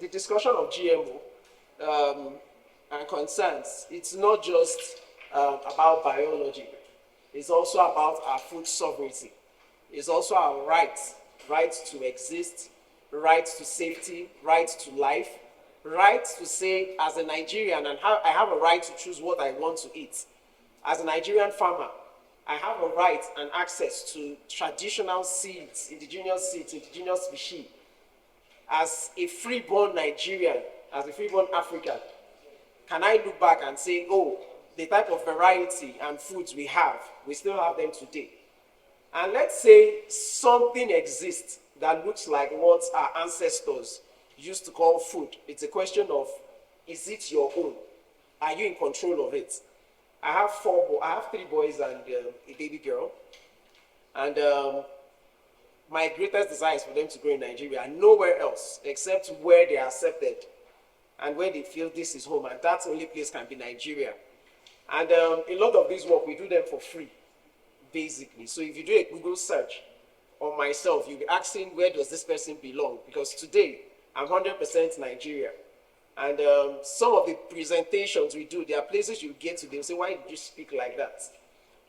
The discussion of GMO and concerns, it's not just about biology. It's also about our food sovereignty. It's also our right to exist, right to safety, right to life, right to say, as a Nigerian, and I have a right to choose what I want to eat. As a Nigerian farmer, I have a right and access to traditional seeds, indigenous species. As a freeborn Nigerian, as a freeborn African, can I look back and say, oh, the type of variety and foods we still have them today. And let's say something exists that looks like what our ancestors used to call food. It's a question of, is it your own? Are you in control of it? I have 3 boys and a baby girl. And my greatest desire is for them to grow in Nigeria and nowhere else except where they are accepted and where they feel this is home. And that only place can be Nigeria. And a lot of this work, we do them for free, basically. So if you do a Google search on myself, you'll be asking, where does this person belong? Because today, I'm 100% Nigeria. And some of the presentations we do, there are places you get to, they'll say, why did you speak like that?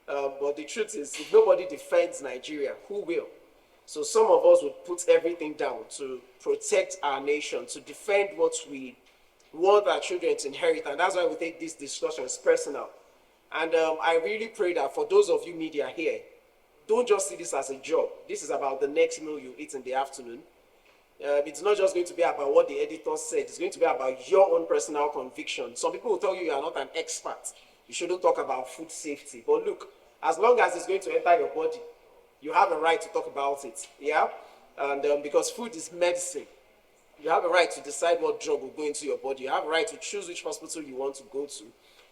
But the truth is, if nobody defends Nigeria, who will? So some of us would put everything down to protect our nation, to defend what we want our children to inherit. And that's why we take these discussions personal. And I really pray that for those of you media here, don't just see this as a job. This is about the next meal you eat in the afternoon. It's not just going to be about what the editor said. It's going to be about your own personal conviction. Some people will tell you are not an expert. You shouldn't talk about food safety. But look, as long as it's going to enter your body, you have a right to talk about it. Yeah? And because food is medicine, you have a right to decide what drug will go into your body. You have a right to choose which hospital you want to go to.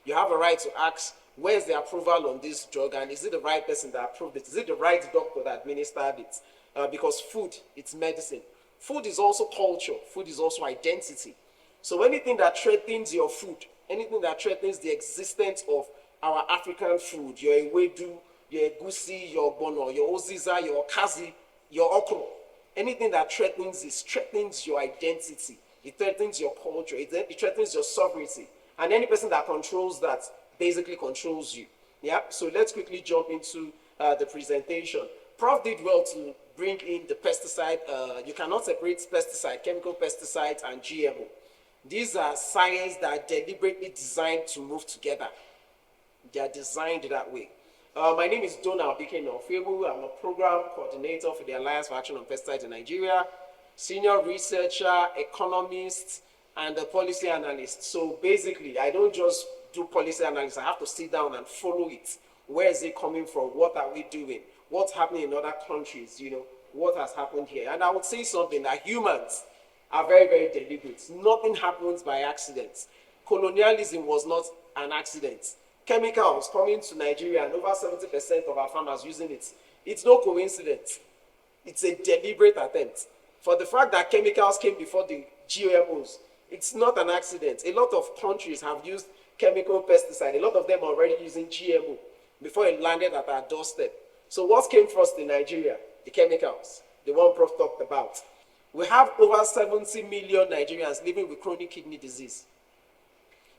You have a right to ask, where's the approval on this drug, and is it the right person that approved it? Is it the right doctor that administered it? Because food, it's medicine. Food is also culture. Food is also identity. So anything that threatens your food, anything that threatens the existence of our African food, your ewedu, your egusi, your bono, your oziza, your okazi, your okro, anything that threatens this threatens your identity. It threatens your culture. It threatens your sovereignty. And any person that controls that basically controls you. Yeah. So let's quickly jump into the presentation. Prof did well to bring in the pesticide. You cannot separate pesticide, chemical pesticides, and GMO. These are science that are deliberately designed to move together. They are designed that way. My name is donaldtrump. I'm a program coordinator for the Alliance for Action on Pesticides in Nigeria, senior researcher, economist, and a policy analyst. So basically, I don't just do policy analysis. I have to sit down and follow it. Where is it coming from? What are we doing? What's happening in other countries? You know, what has happened here? And I would say something, that humans are very, very deliberate. Nothing happens by accident. Colonialism was not an accident. Chemicals coming to Nigeria and over 70% of our farmers using it. It's no coincidence. It's a deliberate attempt. For the fact that chemicals came before the GMOs, it's not an accident. A lot of countries have used chemical pesticide. A lot of them are already using GMO before it landed at our doorstep. So what came first in Nigeria? The chemicals, the one Prof talked about. We have over 70 million Nigerians living with chronic kidney disease.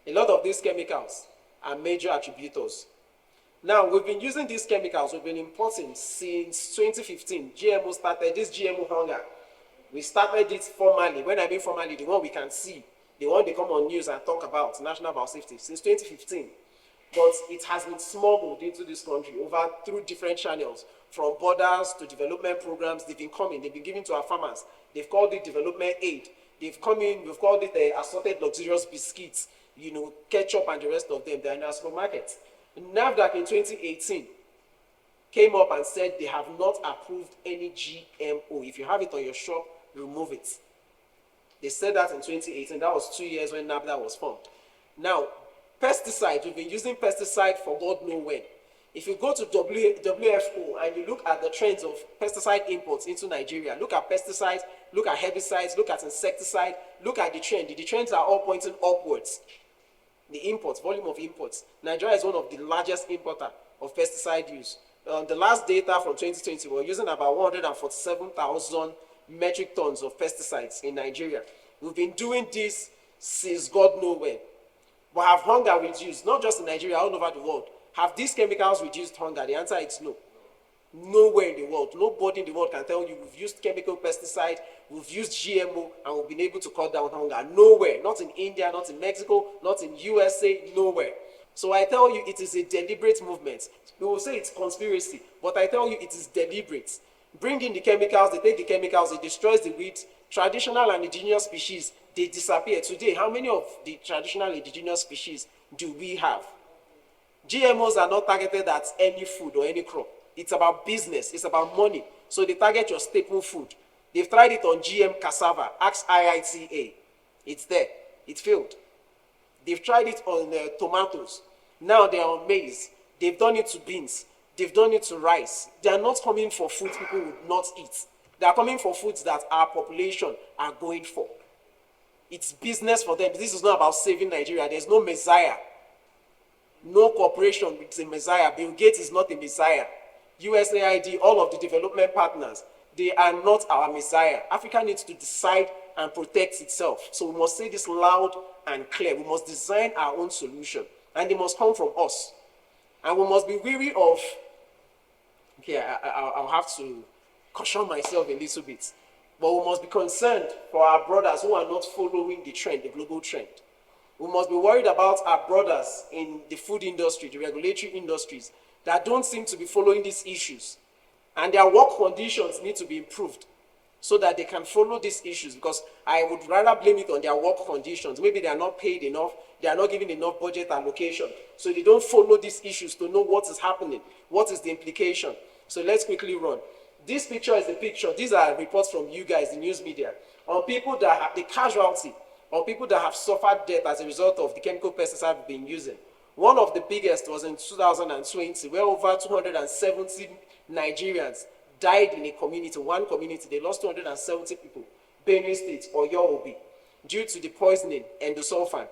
A lot of these chemicals are major attributors. Now, we've been using these chemicals, we've been importing since 2015. GMO started, this GMO hunger. We started it formally. When I mean formally, the one we can see, the one they come on news and talk about, national biosafety, since 2015. But it has been smuggled into this country through different channels, from borders to development programs. They've been coming, they've been given to our farmers. They've called it development aid. They've come in, we've called it assorted luxurious biscuits, you know, ketchup and the rest of them. They're in our supermarket. NAFDAC in 2018 came up and said they have not approved any GMO. If you have it on your shop, remove it. They said that in 2018. That was 2 years when NAFDAC was formed. Now, pesticides, we've been using pesticide for God knows when. If you go to WFO and you look at the trends of pesticide imports into Nigeria, look at pesticides, look at herbicides, look at insecticide, look at the trend. The trends are all pointing upwards. The imports, volume of imports. Nigeria is one of the largest importer of pesticide use. The last data from 2020, we're using about 147,000 metric tons of pesticides in Nigeria. We've been doing this since God knows when. But have hunger reduced, not just in Nigeria, all over the world? Have these chemicals reduced hunger? The answer is no. Nowhere in the world. Nobody in the world can tell you we've used chemical pesticide, we've used GMO, and we've been able to cut down hunger. Nowhere. Not in India, not in Mexico, not in USA, nowhere. So I tell you, it is a deliberate movement. We will say it's conspiracy, but I tell you, it is deliberate. Bring in the chemicals, they take the chemicals, it destroys the wheat. Traditional and indigenous species, they disappear. Today, how many of the traditional indigenous species do we have? GMOs are not targeted at any food or any crop. It's about business, it's about money. So they target your staple food. They've tried it on GM cassava, ask IITA. It's there, it failed. They've tried it on tomatoes. Now they are on maize. They've done it to beans. They've done it to rice. They are not coming for food people would not eat. They are coming for foods that our population are going for. It's business for them. This is not about saving Nigeria. There's no Messiah. No cooperation with the Messiah. Bill Gates is not a Messiah. USAID, all of the development partners, they are not our Messiah. Africa needs to decide and protect itself. So we must say this loud and clear. We must design our own solution. And they must come from us. And we must be weary of, okay, I'll have to caution myself a little bit. But we must be concerned for our brothers who are not following the trend, the global trend. We must be worried about our brothers in the food industry, the regulatory industries, that don't seem to be following these issues. And their work conditions need to be improved so that they can follow these issues, because I would rather blame it on their work conditions. Maybe they are not paid enough, they are not given enough budget allocation, so they don't follow these issues to know what is happening, what is the implication. So let's quickly run. This picture is the picture. These are reports from you guys, the news media, on people that have the casualty, on people that have suffered death as a result of the chemical pesticides we've been using. One of the biggest was in 2020, where over 270 Nigerians died in a community, one community. They lost 270 people, Benue State or Yoruba, due to the poisoning endosulfan.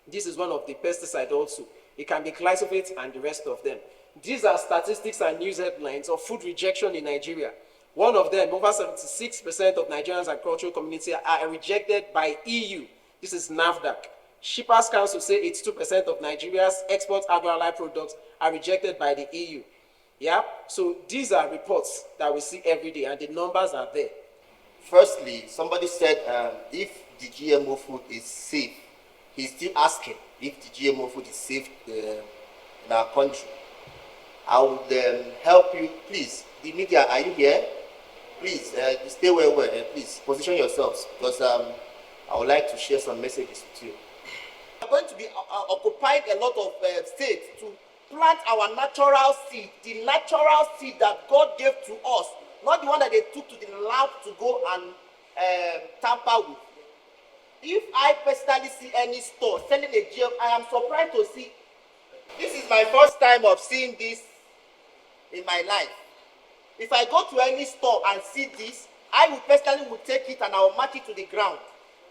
This is one of the pesticides also. It can be glyphosate and the rest of them. These are statistics and news headlines of food rejection in Nigeria. One of them, over 76% of Nigerians agricultural community are rejected by EU. This is NAFDAC. Shippers Council say 82% of Nigeria's export agro-allied products are rejected by the EU. Yeah, so these are reports that we see every day, and the numbers are there. Firstly, somebody said if the GMO food is safe. He's still asking if the GMO food is safe in our country. I would help you, please. The media, are you here? Please, stay where we are. Please, position yourselves, because I would like to share some messages with you. We are going to be occupying a lot of states to plant our natural seed, the natural seed that God gave to us, not the one that they took to the lab to go and tamper with. If I personally see any store selling a GM, I am surprised to see. This is my first time of seeing this in my life. If I go to any store and see this, I will personally take it and I will march it to the ground.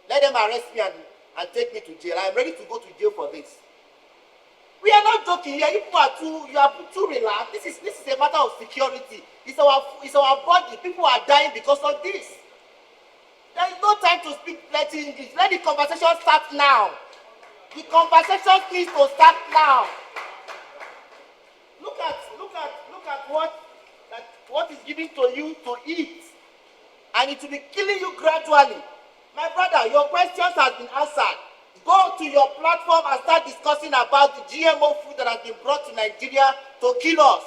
Let them arrest me and take me to jail. I am ready to go to jail for this. We are not joking here. You are too relaxed. This is a matter of security. It's our body. People are dying because of this. There is no time to speak plenty English. Let the conversation start now. The conversation needs to start now. Look at what is given to you to eat, and it will be killing you gradually. My brother, your questions have been answered. Go to your platform and start discussing about the GMO food that has been brought to Nigeria to kill us.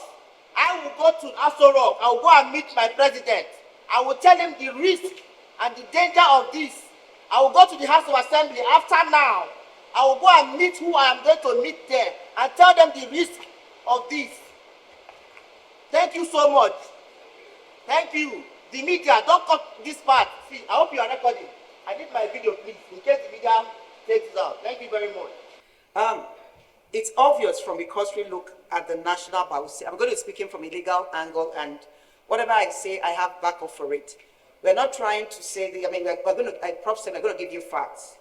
I will go to Aso Rock. I will go and meet my president. I will tell him the risk and the danger of this. I will go to the House of Assembly after now. I will go and meet who I am going to meet there and tell them the risk of this. Thank you so much. Thank you. The media, don't cut this part. See, I hope you are recording. I did my video, please, in case the media takes it out. Thank you very much. It's obvious from a cursory look at the national policy. I'm going to be speaking from a legal angle, and whatever I say, I have backup for it. We're not trying to say, we're going to give you facts.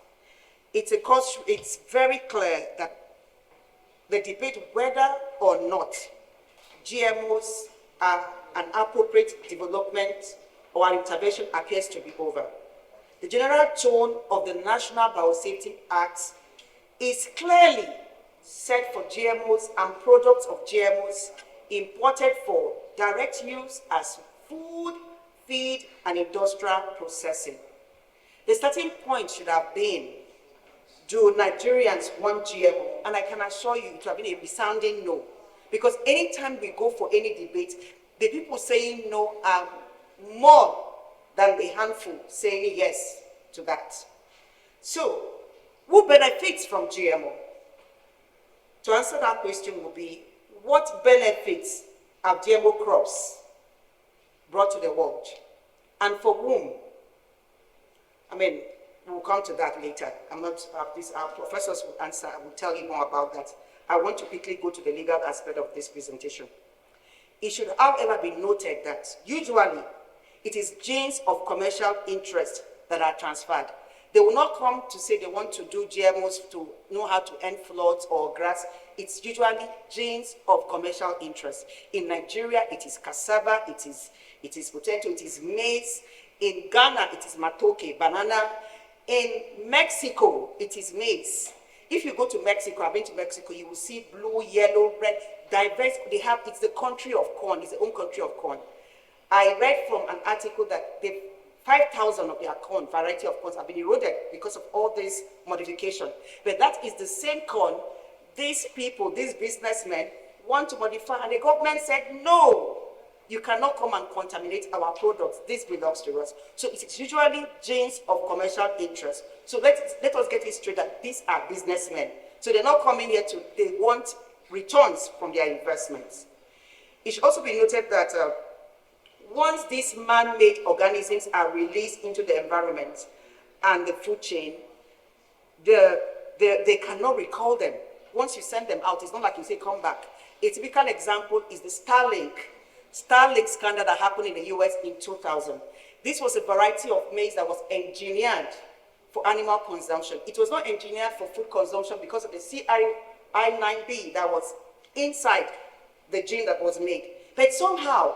It's very clear that the debate whether or not GMOs are an appropriate development or an intervention appears to be over. the general tone of the National Biosafety Act is clearly set for GMOs and products of GMOs imported for direct use as food, feed, and industrial processing. The starting point should have been, do Nigerians want GMO? And I can assure you it would have been a resounding no. Because anytime we go for any debate, the people saying no are more than the handful saying yes to that. So, who benefits from GMO? To answer that question will be, what benefits have GMO crops brought to the world? And for whom? I mean, we'll come to that later. Our professors will answer, I will tell you more about that. I want to quickly go to the legal aspect of this presentation. It should, however, be noted that usually it is genes of commercial interest that are transferred. They will not come to say they want to do GMOs to know how to end floods or grass. It's usually genes of commercial interest. In Nigeria, it is cassava, it is potato, it is maize. In Ghana, it is matoke, banana. In Mexico, it is maize. If you go to Mexico, I've been to Mexico, you will see blue, yellow, red, diverse. It's the country of corn, it's the own country of corn. I read from an article that 5,000 of their corn, variety of corns, have been eroded because of all this modification. But that is the same corn these people, these businessmen, want to modify, and the government said, no, you cannot come and contaminate our products. This belongs to us. So it is usually genes of commercial interest. So let us get it straight that these are businessmen. So they're not coming here they want returns from their investments. It should also be noted that once these man-made organisms are released into the environment and the food chain, they cannot recall them. Once you send them out, it's not like you say, come back. A typical example is the Starlink scandal that happened in the US in 2000. This was a variety of maize that was engineered for animal consumption. It was not engineered for food consumption because of the CRI9B that was inside the gene that was made. But somehow,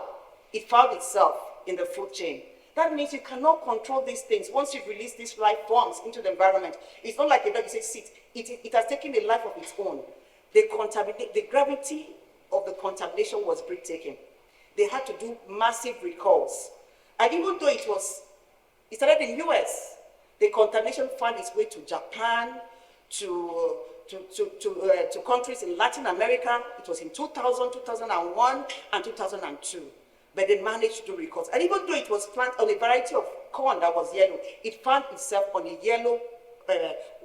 it found itself in the food chain. That means you cannot control these things. Once you've released these life forms into the environment, it's not like a dog, you say, sit. It has taken a life of its own. The gravity of the contamination was breathtaking. They had to do massive recalls. And even though it started in US, the contamination found its way to Japan, to countries in Latin America. It was in 2000, 2001, and 2002. But they managed to do recalls. And even though it was planted on a variety of corn that was yellow, it found itself on a yellow,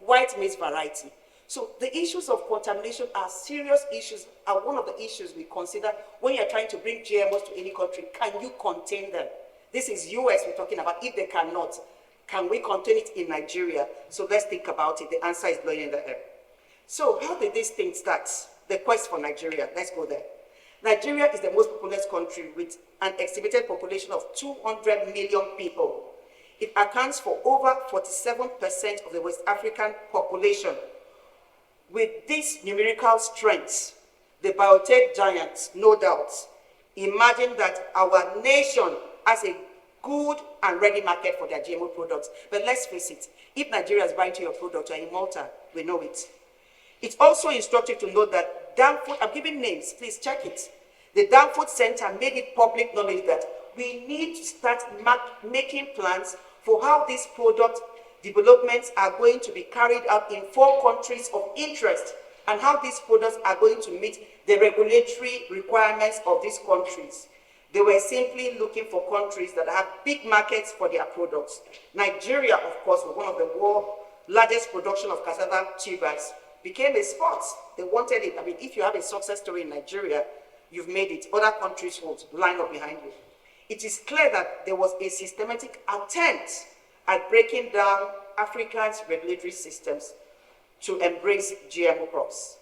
white maize variety. So the issues of contamination are serious issues, are one of the issues we consider when you're trying to bring GMOs to any country. Can you contain them? This is US we're talking about. If they cannot, can we contain it in Nigeria? So let's think about it. The answer is blowing in the air. So how did this thing start? The quest for Nigeria. Let's go there. Nigeria is the most populous country with an estimated population of 200 million people. It accounts for over 47% of the West African population. With this numerical strength, the biotech giants, no doubt, imagine that our nation has a good and ready market for their GMO products. But let's face it, if Nigeria is buying to your product, you're in Malta, we know it. It's also instructive to note that Danfoot, I'm giving names, please check it. The Danfoot Center made it public knowledge that we need to start making plans for how these product developments are going to be carried out in 4 countries of interest and how these products are going to meet the regulatory requirements of these countries. They were simply looking for countries that have big markets for their products. Nigeria, of course, was one of the world's largest production of cassava tubers, became a spot. They wanted it. I mean, if you have a success story in Nigeria, you've made it. Other countries will line up behind you. It is clear that there was a systematic attempt at breaking down Africa's regulatory systems to embrace GMO crops.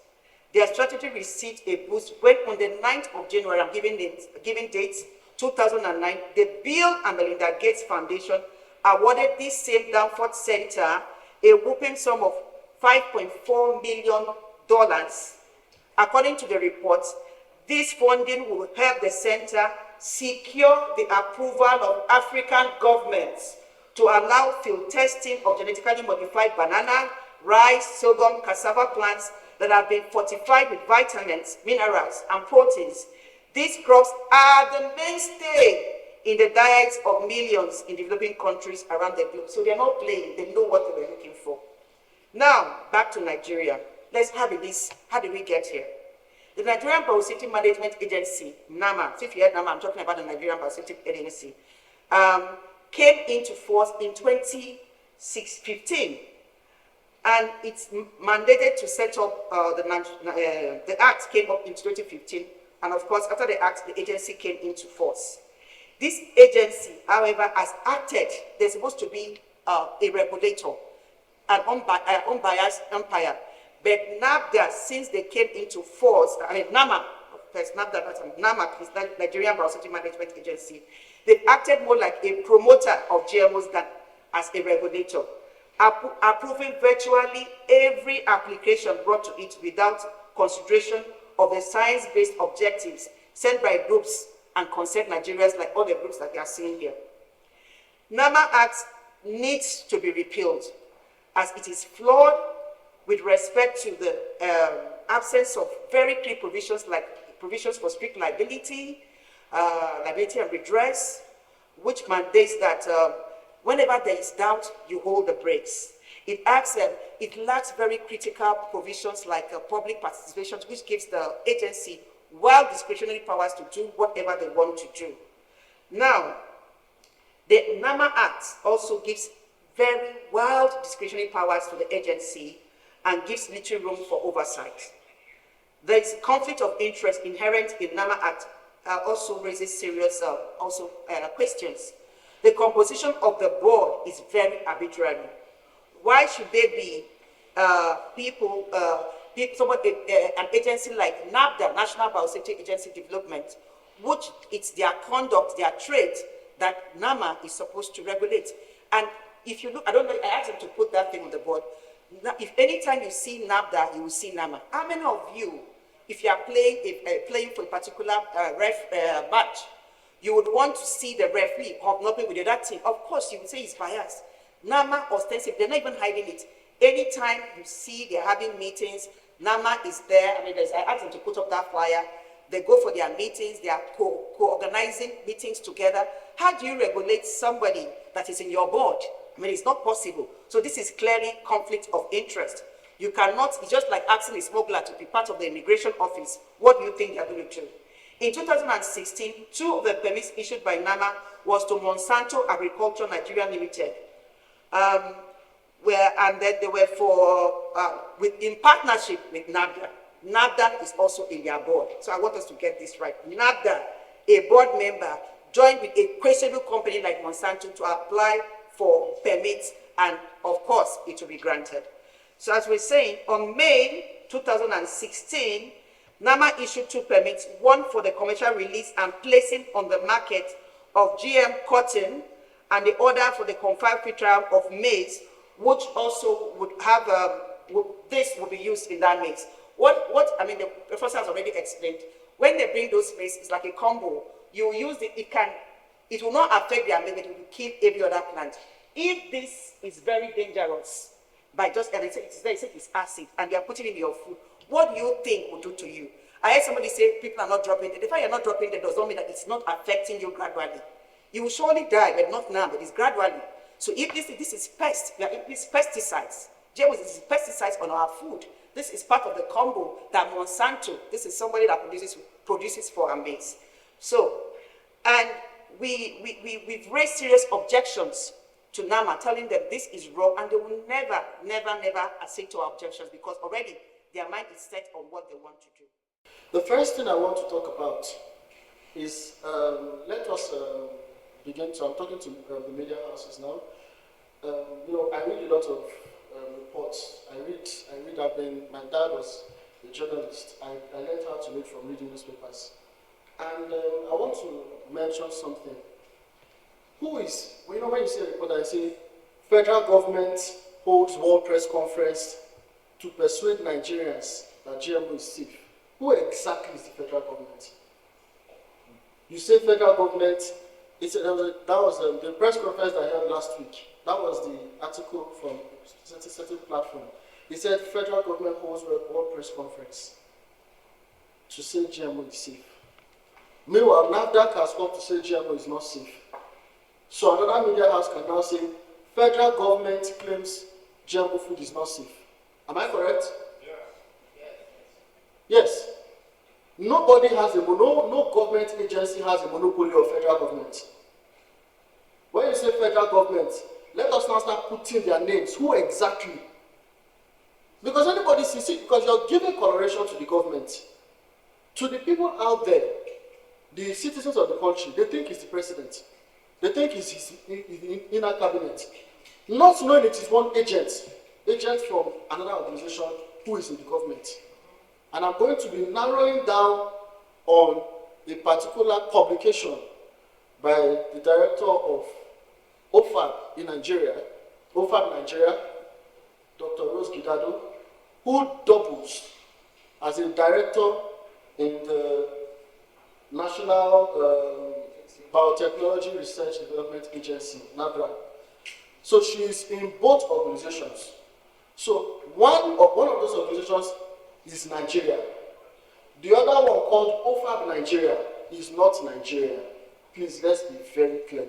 Their strategy received a boost when on the 9th of January, I'm giving dates, 2009, the Bill and Melinda Gates Foundation awarded this same Danfoot Center a whopping sum of $5.4 million. According to the report, this funding will help the center secure the approval of African governments to to allow field testing of genetically modified banana, rice, sorghum, cassava plants that have been fortified with vitamins, minerals, and proteins. These crops are the mainstay in the diets of millions in developing countries around the globe. So they're not playing, they know what they were looking for. Now, back to Nigeria. How did we get here? The Nigerian Biosafety Management Agency, NAMA, so if you heard NAMA, I'm talking about the Nigerian Biosafety Agency, came into force in 2015, and it's mandated to set up, the act came up in 2015, and of course, after the act, the agency came into force. This agency, however, has acted, there's supposed to be a regulator, an unbiased umpire. But NAFDA, since they came into force, NAMA, NAMA is the Nigerian Biosafety Management Agency, they've acted more like a promoter of GMOs than as a regulator, approving virtually every application brought to it without consideration of the science-based objectives set by groups and concerned Nigerians like all the groups that they are seeing here. NAMA Act needs to be repealed as it is flawed with respect to the absence of very clear provisions like provisions for strict liability and redress, which mandates that whenever there is doubt, you hold the brakes. It lacks very critical provisions like public participation, which gives the agency wild discretionary powers to do whatever they want to do. Now, the NAMA Act also gives very wild discretionary powers to the agency and gives little room for oversight. There is conflict of interest inherent in NAMA Act also raises serious questions. The composition of the board is very arbitrary. Why should there be an agency like NABDA, National Biosafety Agency Development, which it's their conduct, their trait that NAMA is supposed to regulate? And if you look, I don't know, I asked them to put that thing on the board. If anytime you see NABDA, you will see NAMA. How many of you, if you are playing for a particular match, you would want to see the referee hobnobbing with the other team? Of course, you would say he's biased. NAMA ostensibly, they're not even hiding it. Anytime you see they're having meetings, NAMA is there. I asked them to put up that flyer. They go for their meetings. They are co-organizing meetings together. How do you regulate somebody that is in your board? It's not possible. So this is clearly conflict of interest. You cannot, it's just like asking a smuggler to be part of the immigration office. What do you think they're going to do? In 2016, 2 of the permits issued by NAMA was to Monsanto Agriculture Nigeria Limited. And then they were in partnership with NABDA. NABDA is also in their board. So I want us to get this right. NABDA, a board member, joined with a questionable company like Monsanto to apply for permits, and of course, it will be granted. So as we're saying, on May 2016, NAMA issued 2 permits, one for the commercial release and placing on the market of GM cotton, and the other for the confined free trial of maize, which also would have, this will be used in that maize. The professor has already explained. When they bring those maize, it's like a combo. You use it will not affect their maize, it will kill every other plant. If this is very dangerous, by just, and they say it's acid, and they are putting it in your food, what do you think will do to you? I heard somebody say people are not dropping it. The fact you're not dropping it does not mean that it's not affecting you gradually. You will surely die, but not now, but it's gradually. So if this is pesticides, GMOs is pesticides on our food. This is part of the combo that Monsanto, this is somebody that produces for our maize. So, and we've raised serious objections to NAMA, telling them this is wrong, and they will never accede to our objections because already their mind is set on what they want to do. The first thing I want to talk about is, let us begin to, I'm talking to the media houses now. I read a lot of reports. My dad was a journalist. I learned how to read from reading newspapers. And I want to mention something. When you see a report, I say, federal government holds World Press Conference to persuade Nigerians that GMO is safe. Who exactly is the federal government? You say federal government that was the press conference that I held last week. That was the article from certain platform. He said federal government holds one press conference to say GMO is safe. Meanwhile, NAFDAC has come to say GMO is not safe. So another media house can now say federal government claims GMO food is not safe. Am I correct? Yes. Nobody has no government agency has a monopoly of federal government. When you say federal government, let us now start putting their names. Who exactly? Because anybody sees it, because you're giving coloration to the government. To the people out there, the citizens of the country, they think it's the president. They think it's his inner cabinet. Not knowing it is one agent from another organization who is in the government. And I'm going to be narrowing down on a particular publication by the director of OFAB in Nigeria, Dr. Rose Gidado, who doubles as a director in the National Biotechnology Research Development Agency, NADRA. So she is in both organizations. So one of those organizations is Nigeria. The other one called OFAB Nigeria is not Nigeria. Please, let's be very clear.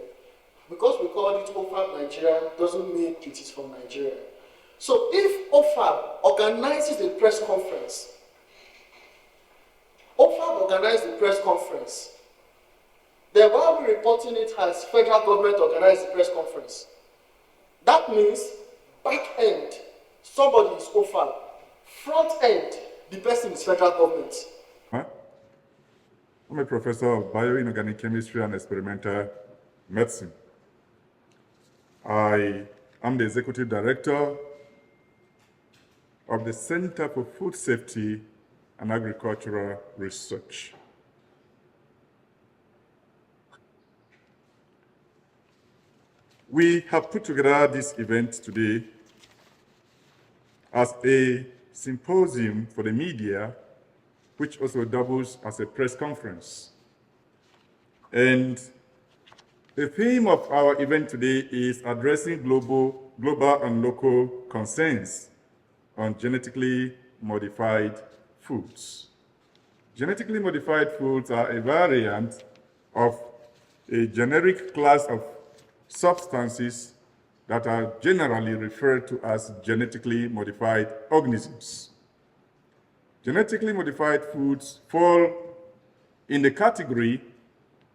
Because we call it OFAB Nigeria doesn't mean it is from Nigeria. So if OFAB organizes a press conference, then why are we reporting it as federal government organized the press conference? That means back end, somebody is OFAB. Front end, the person is federal government. I'm a professor of bioinorganic chemistry and experimental medicine. I am the executive director of the Center for Food Safety and Agricultural Research. We have put together this event today as a symposium for the media, which also doubles as a press conference. And the theme of our event today is addressing global and local concerns on genetically modified foods. Genetically modified foods are a variant of a generic class of substances that are generally referred to as genetically modified organisms. Genetically modified foods fall in the category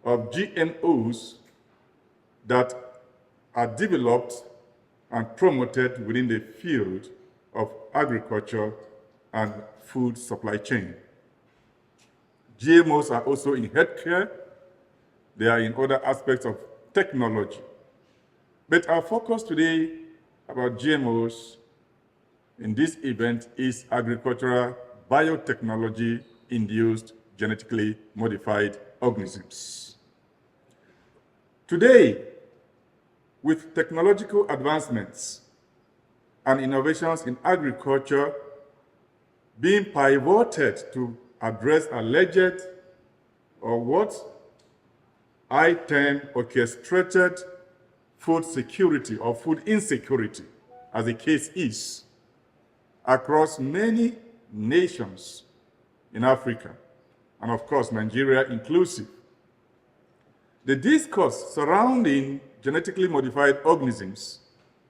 of GMOs that are developed and promoted within the field of agriculture and food supply chain. GMOs are also in healthcare. They are in other aspects of technology. But our focus today about GMOs in this event is agricultural biotechnology-induced genetically modified organisms. Today, with technological advancements and innovations in agriculture being pivoted to address alleged, or what I term orchestrated food security or food insecurity, as the case is, across many nations in Africa, and of course Nigeria inclusive. The discourse surrounding genetically modified organisms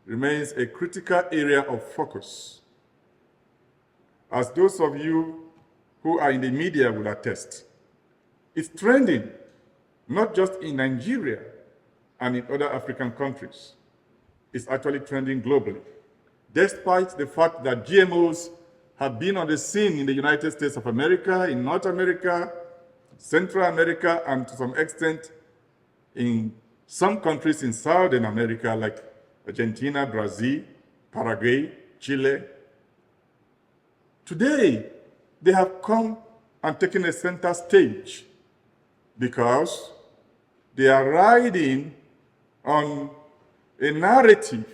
remains a critical area of focus. As those of you who are in the media will attest, it's trending not just in Nigeria and in other African countries. It's actually trending globally, despite the fact that GMOs have been on the scene in the United States of America, in North America, Central America, and to some extent in some countries in Southern America like Argentina, Brazil, Paraguay, Chile. Today, they have come and taken a center stage because they are riding on a narrative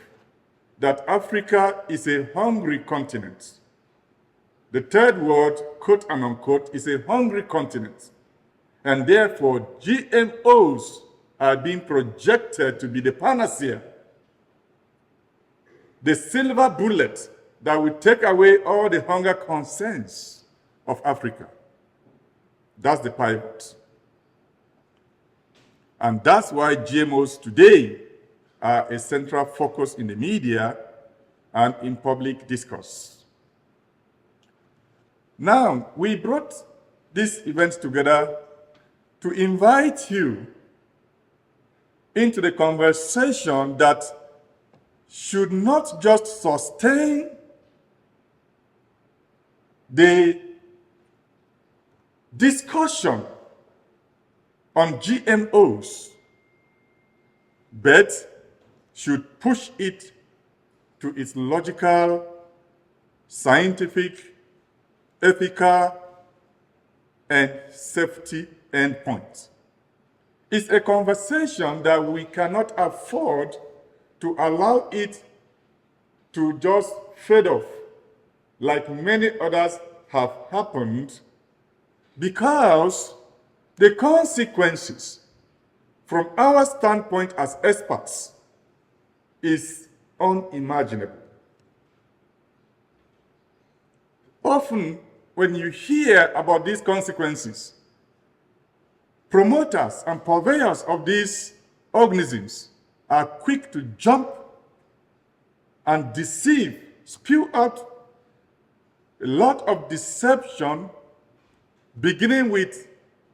that Africa is a hungry continent. The third world, quote and unquote, is a hungry continent. And therefore, GMOs are being projected to be the panacea, the silver bullet that will take away all the hunger concerns of Africa. That's the pivot. And that's why GMOs today are a central focus in the media and in public discourse. Now, we brought this event together to invite you into the conversation that should not just sustain the discussion on GMOs, but should push it to its logical, scientific, ethical, and safety endpoints. It's a conversation that we cannot afford to allow it to just fade off like many others have happened, because the consequences from our standpoint as experts is unimaginable. Often, when you hear about these consequences, promoters and purveyors of these organisms are quick to jump and deceive, spew out a lot of deception, beginning with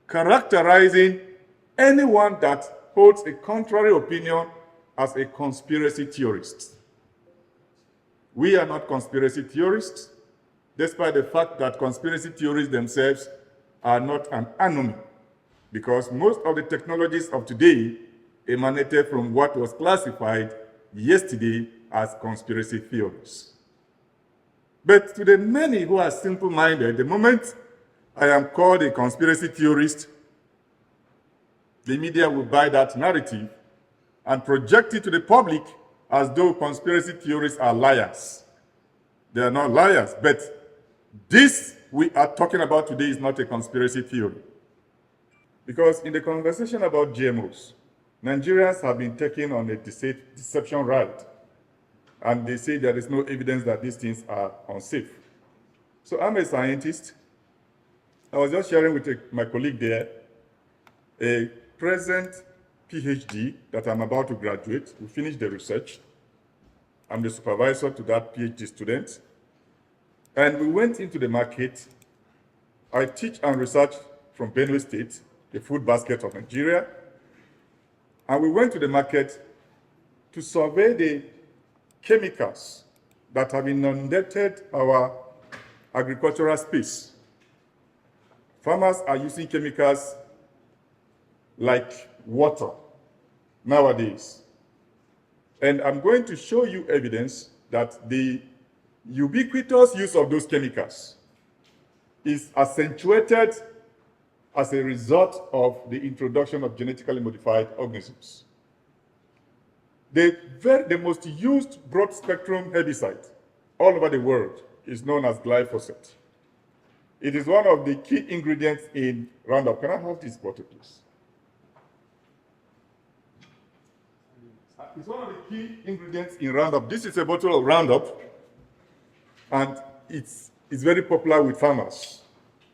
characterizing anyone that holds a contrary opinion as a conspiracy theorist. We are not conspiracy theorists, despite the fact that conspiracy theories themselves are not an anomaly, because most of the technologies of today emanated from what was classified yesterday as conspiracy theories. But to the many who are simple-minded, the moment I am called a conspiracy theorist, the media will buy that narrative and project it to the public as though conspiracy theorists are liars. They are not liars, but this we are talking about today is not a conspiracy theory. Because in the conversation about GMOs, Nigerians have been taken on a deception ride, and they say there is no evidence that these things are unsafe. So I'm a scientist. I was just sharing with my colleague there, a present PhD that I'm about to graduate. We finished the research. I'm the supervisor to that PhD student. And we went into the market. I teach and research from Benue State, the food basket of Nigeria. And we went to the market to survey the chemicals that have inundated our agricultural space. Farmers are using chemicals like water nowadays. And I'm going to show you evidence that the ubiquitous use of those chemicals is accentuated as a result of the introduction of genetically modified organisms. The most used broad-spectrum herbicide all over the world is known as glyphosate. It is one of the key ingredients in Roundup. Can I have this bottle, please? It's one of the key ingredients in Roundup. This is a bottle of Roundup, and it's very popular with farmers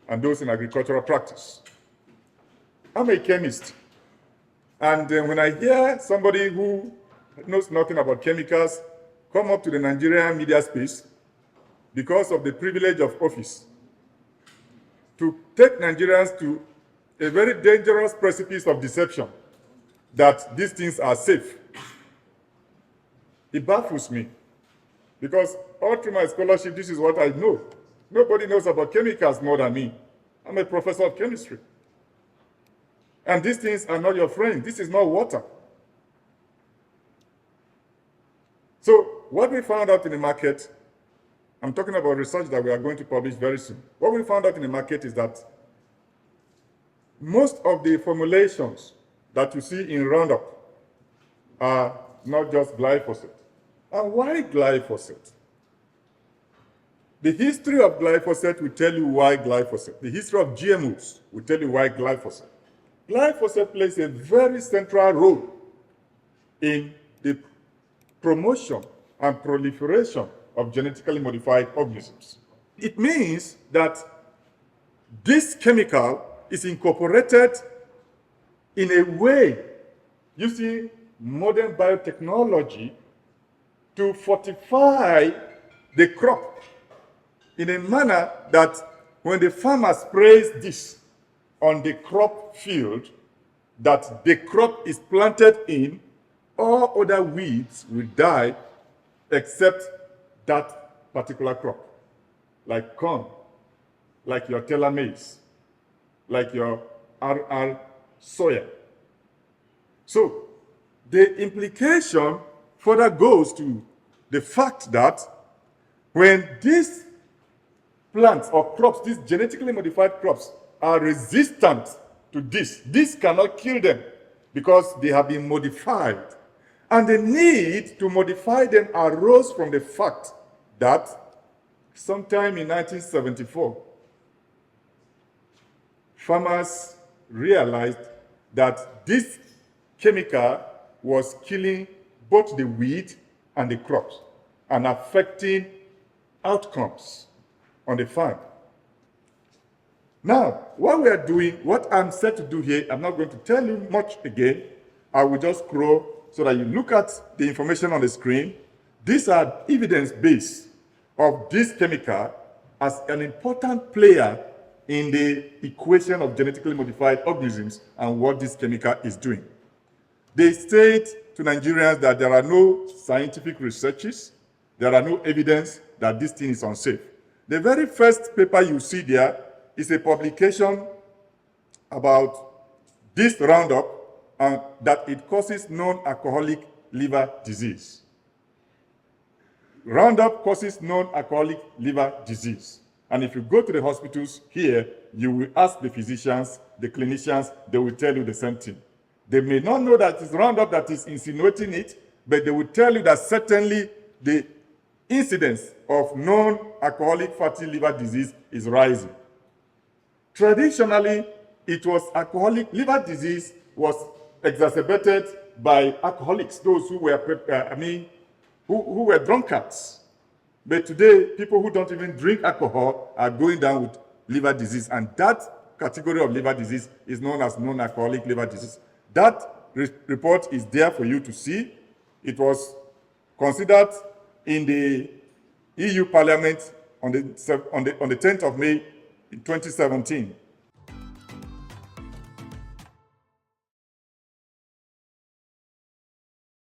and those in agricultural practice. I'm a chemist, and when I hear somebody who knows nothing about chemicals come up to the Nigerian media space because of the privilege of office to take Nigerians to a very dangerous precipice of deception that these things are safe, it baffles me, because all through my scholarship, this is what I know. Nobody knows about chemicals more than me. I'm a professor of chemistry. And these things are not your friend. This is not water. So what we found out in the market, I'm talking about research that we are going to publish very soon. What we found out in the market is that most of the formulations that you see in Roundup are not just glyphosate. And why glyphosate? The history of glyphosate will tell you why glyphosate. The history of GMOs will tell you why glyphosate. glyphosate plays a very central role in the promotion and proliferation of genetically modified organisms. It means that this chemical is incorporated in a way using modern biotechnology to fortify the crop in a manner that when the farmer sprays this on the crop field that the crop is planted in, all other weeds will die except that particular crop, like corn, like your teller maize, like your RR soya. So the implication further goes to the fact that when these plants or crops, these genetically modified crops, are resistant to this cannot kill them because they have been modified. And the need to modify them arose from the fact that sometime in 1974, farmers realized that this chemical was killing both the weed and the crops and affecting outcomes on the farm. Now, what we are doing, what I'm set to do here, I'm not going to tell you much again. I will just scroll so that you look at the information on the screen. These are evidence base of this chemical as an important player in the equation of genetically modified organisms and what this chemical is doing. They state to Nigerians that there are no scientific researches, there are no evidence that this thing is unsafe. The very first paper you see there is a publication about this Roundup and that it causes non-alcoholic liver disease. Roundup causes non-alcoholic liver disease. And if you go to the hospitals here, you will ask the physicians, the clinicians, they will tell you the same thing. They may not know that it's Roundup that is insinuating it, but they will tell you that certainly the incidence of non-alcoholic fatty liver disease is rising. Traditionally, it was alcoholic liver disease was exacerbated by alcoholics, those who were, who were drunkards. But today, people who don't even drink alcohol are going down with liver disease, and that category of liver disease is known as non-alcoholic liver disease. That report is there for you to see. It was considered in the EU Parliament on the 10th of May in 2017.